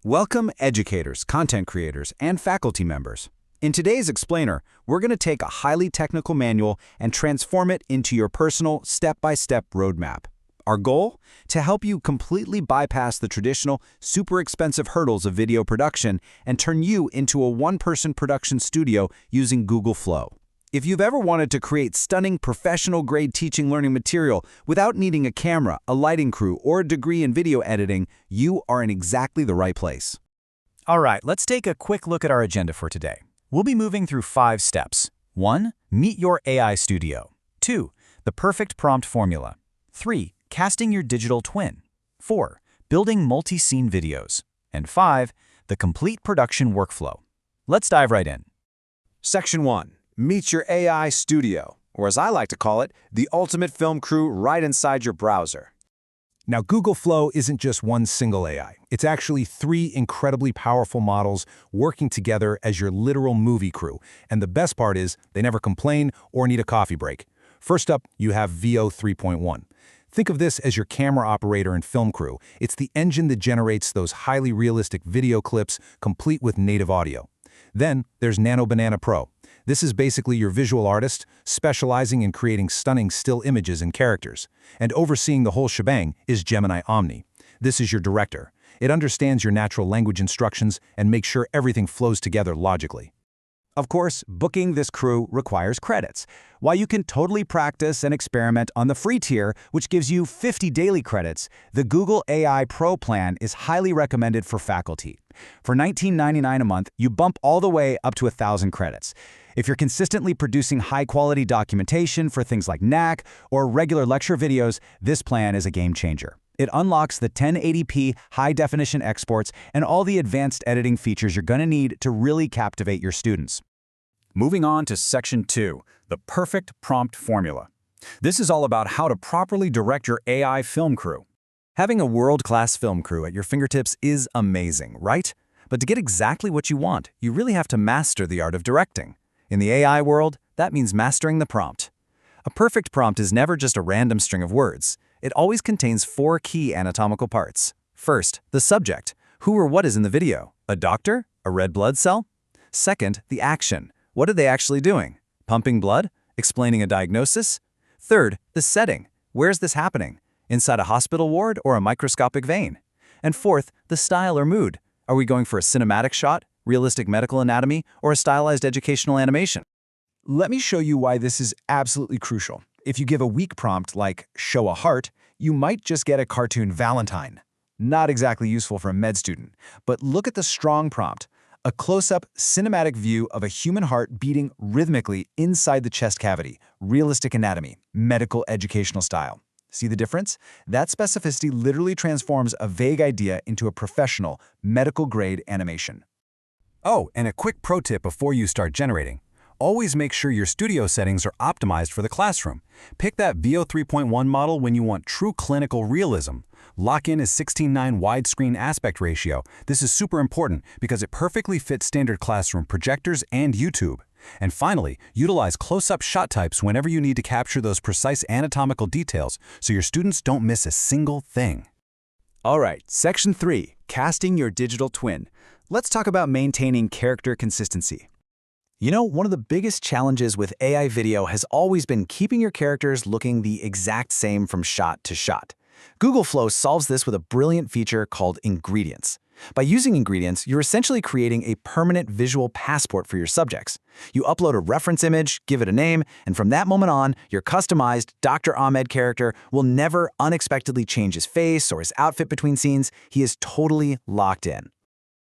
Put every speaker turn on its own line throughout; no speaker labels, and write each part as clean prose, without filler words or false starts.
Welcome educators, content creators, and faculty members. In today's explainer, we're going to take a highly technical manual and transform it into your personal step-by-step roadmap. Our goal? To help you completely bypass the traditional, super expensive hurdles of video production and turn you into a one-person production studio using Google Flow. If you've ever wanted to create stunning professional-grade teaching learning material without needing a camera, a lighting crew, or a degree in video editing, you are in exactly the right place.
All right, let's take a quick look at our agenda for today. We'll be moving through 5 steps. 1. Meet your AI studio. 2. The perfect prompt formula. 3. Casting your digital twin. 4. Building multi-scene videos. And 5. The complete production workflow. Let's dive right in.
Section 1. Meet your AI studio, or as I like to call it, the ultimate film crew right inside your browser.
Now, Google Flow isn't just one single AI. It's actually 3 incredibly powerful models working together as your literal movie crew. And the best part is, they never complain or need a coffee break. First up, you have Veo 3.1. Think of this as your camera operator and film crew. It's the engine that generates those highly realistic video clips, complete with native audio. Then, there's Nano Banana Pro. This is basically your visual artist, specializing in creating stunning still images and characters. And overseeing the whole shebang is Gemini Omni. This is your director. It understands your natural language instructions and makes sure everything flows together logically.
Of course, booking this crew requires credits. While you can totally practice and experiment on the free tier, which gives you 50 daily credits, the Google AI Pro plan is highly recommended for faculty. For $19.99 a month, you bump all the way up to 1,000 credits. If you're consistently producing high-quality documentation for things like NAC or regular lecture videos, this plan is a game changer. It unlocks the 1080p high-definition exports and all the advanced editing features you're going to need to really captivate your students.
Moving on to Section 2, the perfect prompt formula. This is all about how to properly direct your AI film crew. Having a world-class film crew at your fingertips is amazing, right? But to get exactly what you want, you really have to master the art of directing. In the AI world, that means mastering the prompt. A perfect prompt is never just a random string of words. It always contains 4 key anatomical parts. First, the subject. Who or what is in the video? A doctor? A red blood cell? Second, the action. What are they actually doing? Pumping blood? Explaining a diagnosis? Third, the setting. Where's this happening? Inside a hospital ward or a microscopic vein? And fourth, the style or mood. Are we going for a cinematic shot, realistic medical anatomy, or a stylized educational animation?
Let me show you why this is absolutely crucial. If you give a weak prompt like show a heart, you might just get a cartoon Valentine. Not exactly useful for a med student. But look at the strong prompt. A close-up, cinematic view of a human heart beating rhythmically inside the chest cavity. Realistic anatomy, medical educational style. See the difference? That specificity literally transforms a vague idea into a professional, medical-grade animation.
Oh, and a quick pro tip before you start generating. Always make sure your studio settings are optimized for the classroom. Pick that Veo 3.1 model when you want true clinical realism. Lock in a 16:9 widescreen aspect ratio. This is super important because it perfectly fits standard classroom projectors and YouTube. And finally, utilize close-up shot types whenever you need to capture those precise anatomical details so your students don't miss a single thing. All right, Section 3, Casting Your Digital Twin. Let's talk about maintaining character consistency. You know, one of the biggest challenges with AI video has always been keeping your characters looking the exact same from shot to shot. Google Flow solves this with a brilliant feature called Ingredients. By using Ingredients, you're essentially creating a permanent visual passport for your subjects. You upload a reference image, give it a name, and from that moment on, your customized Dr. Ahmed character will never unexpectedly change his face or his outfit between scenes. He is totally locked in.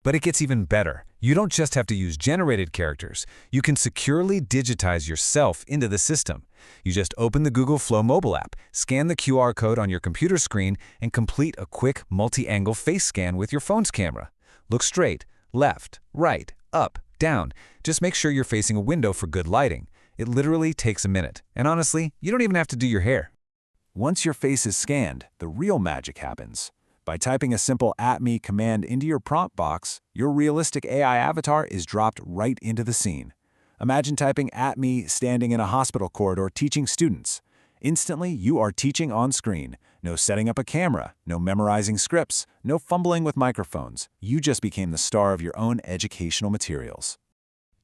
But it gets even better. You don't just have to use generated characters. You can securely digitize yourself into the system. You just open the Google Flow mobile app, scan the QR code on your computer screen, and complete a quick multi-angle face scan with your phone's camera. Look straight, left, right, up, down. Just make sure you're facing a window for good lighting. It literally takes a minute. And honestly, you don't even have to do your hair.
Once your face is scanned, the real magic happens. By typing a simple @me command into your prompt box, your realistic AI avatar is dropped right into the scene. Imagine typing @me standing in a hospital corridor teaching students.
Instantly, you are teaching on screen. No setting up a camera, no memorizing scripts, no fumbling with microphones. You just became the star of your own educational materials.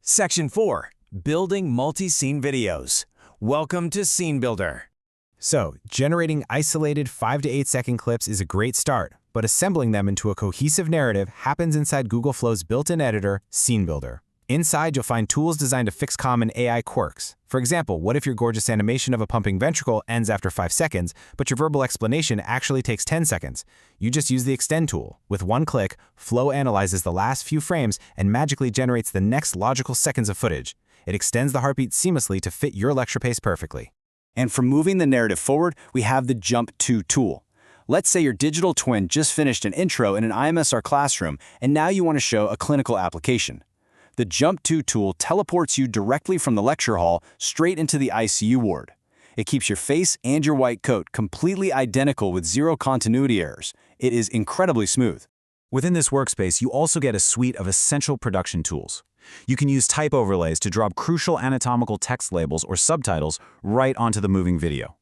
Section 4. Building multi-scene videos. Welcome to Scene Builder.
So, generating isolated 5 to 8 second clips is a great start, but assembling them into a cohesive narrative happens inside Google Flow's built-in editor, Scene Builder. Inside, you'll find tools designed to fix common AI quirks. For example, what if your gorgeous animation of a pumping ventricle ends after 5 seconds, but your verbal explanation actually takes 10 seconds? You just use the Extend tool. With one click, Flow analyzes the last few frames and magically generates the next logical seconds of footage. It extends the heartbeat seamlessly to fit your lecture pace perfectly.
And for moving the narrative forward, we have the Jump To tool. Let's say your digital twin just finished an intro in an IMSR classroom, and now you want to show a clinical application. The Jump To tool teleports you directly from the lecture hall straight into the ICU ward. It keeps your face and your white coat completely identical with zero continuity errors. It is incredibly smooth.
Within this workspace, you also get a suite of essential production tools. You can use type overlays to drop crucial anatomical text labels or subtitles right onto the moving video.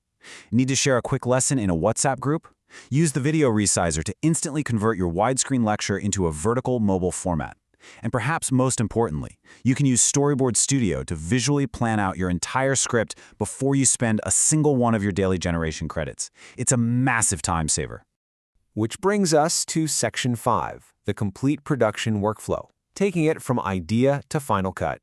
Need to share a quick lesson in a WhatsApp group? Use the video resizer to instantly convert your widescreen lecture into a vertical mobile format. And perhaps most importantly, you can use Storyboard Studio to visually plan out your entire script before you spend a single one of your daily generation credits. It's a massive time saver.
Which brings us to Section 5, the complete production workflow, taking it from idea to final cut.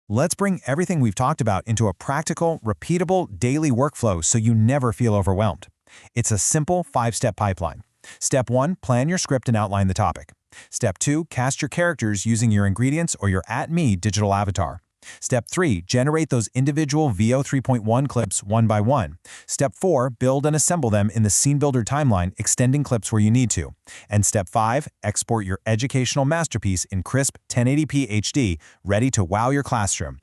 Let's bring everything we've talked about into a practical, repeatable, daily workflow so you never feel overwhelmed. It's a simple 5-step pipeline. Step 1, plan your script and outline the topic. Step 2, cast your characters using your ingredients or your @me digital avatar. Step 3, generate those individual VO 3.1 clips one by one. Step 4, build and assemble them in the Scene Builder timeline, extending clips where you need to. And Step 5, export your educational masterpiece in crisp 1080p HD, ready to wow your classroom.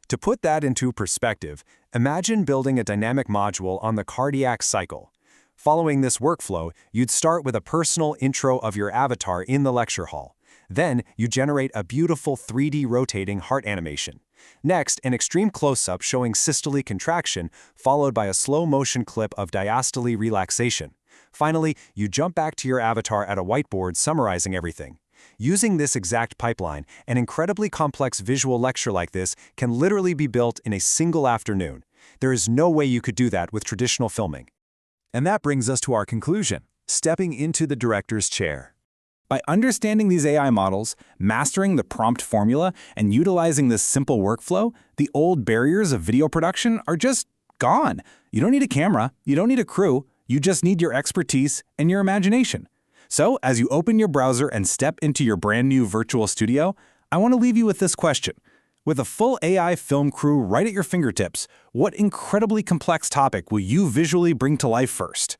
To put that into perspective, imagine building a dynamic module on the cardiac cycle. Following this workflow, you'd start with a personal intro of your avatar in the lecture hall. Then, you generate a beautiful 3D rotating heart animation. Next, an extreme close-up showing systole contraction, followed by a slow-motion clip of diastole relaxation. Finally, you jump back to your avatar at a whiteboard summarizing everything. Using this exact pipeline, an incredibly complex visual lecture like this can literally be built in a single afternoon. There is no way you could do that with traditional filming. And that brings us to our conclusion, stepping into the director's chair. By understanding these AI models, mastering the prompt formula, and utilizing this simple workflow, the old barriers of video production are just gone. You don't need a camera, you don't need a crew, you just need your expertise and your imagination. So, as you open your browser and step into your brand new virtual studio, I want to leave you with this question. With a full AI film crew right at your fingertips, what incredibly complex topic will you visually bring to life first?